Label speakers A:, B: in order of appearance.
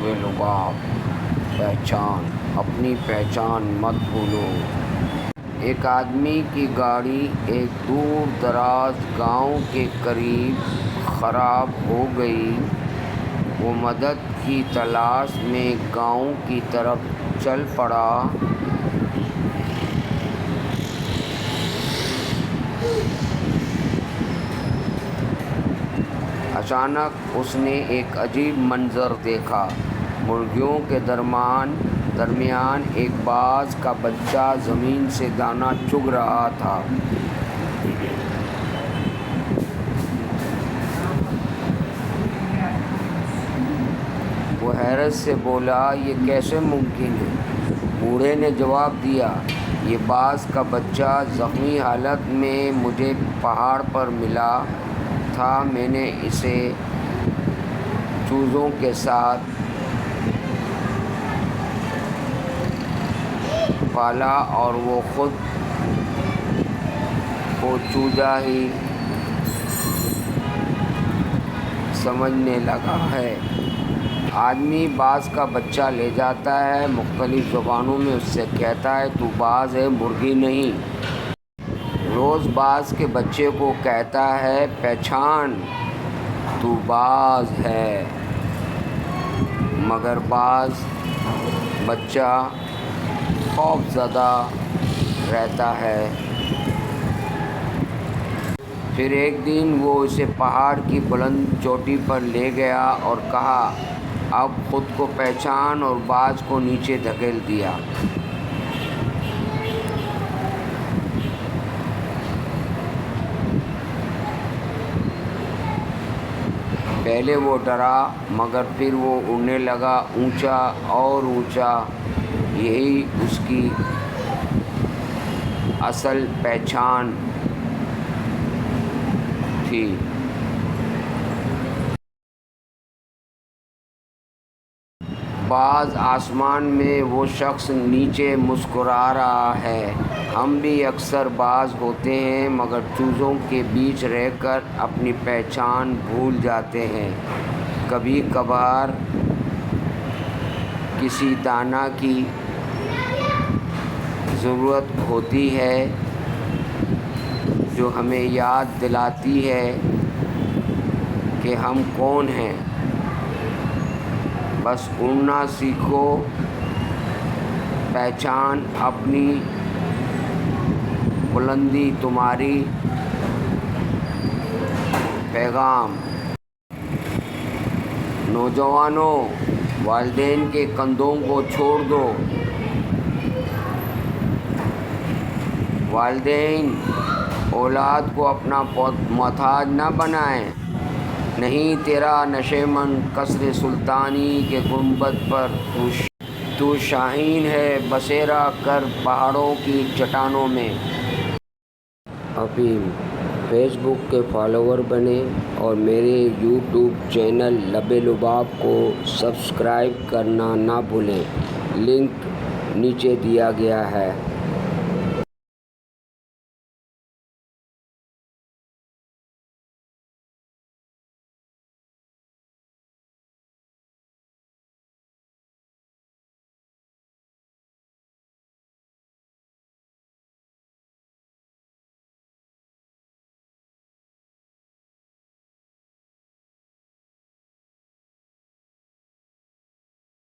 A: لبِ لباب پہچان، اپنی پہچان مت بھولو۔ ایک آدمی کی گاڑی ایک دور دراز گاؤں کے قریب خراب ہو گئی۔ وہ مدد کی تلاش میں گاؤں کی طرف چل پڑا۔ اچانک اس نے ایک عجیب منظر دیکھا۔ مرغیوں کے درمیان ایک باز کا بچہ زمین سے دانہ چگ رہا تھا۔ وہ حیرت سے بولا، یہ کیسے ممکن ہے؟ بوڑھے نے جواب دیا، یہ باز کا بچہ زخمی حالت میں مجھے پہاڑ پر ملا تھا۔ میں نے اسے چوزوں کے ساتھ پالا اور وہ خود کو چوزا ہی سمجھنے لگا ہے۔ آدمی باز کا بچہ لے جاتا ہے، مختلف زبانوں میں اس سے کہتا ہے تو باز ہے، مرغی نہیں۔ روز باز کے بچے کو کہتا ہے پہچان، تو باز ہے۔ مگر باز بچہ خوف زدہ رہتا ہے۔ پھر ایک دن وہ اسے پہاڑ کی بلند چوٹی پر لے گیا اور کہا، اب خود کو پہچان، اور باز کو نیچے دھکیل دیا۔ پہلے وہ ڈرا، مگر پھر وہ اڑنے لگا، اونچا اور اونچا۔ یہی اس کی اصل پہچان تھی۔ باز آسمان میں، وہ شخص نیچے مسکرا رہا ہے۔ ہم بھی اکثر باز ہوتے ہیں، مگر چوزوں کے بیچ رہ کر اپنی پہچان بھول جاتے ہیں۔ کبھی کبھار کسی دانہ کی ضرورت ہوتی ہے جو ہمیں یاد دلاتی ہے کہ ہم کون ہیں۔ بس اڑنا سیکھو، پہچان اپنی بلندی تمہاری پیغام۔ نوجوانوں، والدین کے کندھوں کو چھوڑ دو۔ والدین اولاد کو اپنا محتاج نہ بنائیں۔ نہیں تیرا نشیمن قصر سلطانی کے گنبد پر، تو شاہین ہے بسیرا کر پہاڑوں کی چٹانوں میں۔ اپیل، فیس بک کے فالوور بنیں اور میرے یوٹیوب چینل لبِ لباب کو سبسکرائب کرنا نہ بھولیں۔ لنک نیچے دیا گیا ہے۔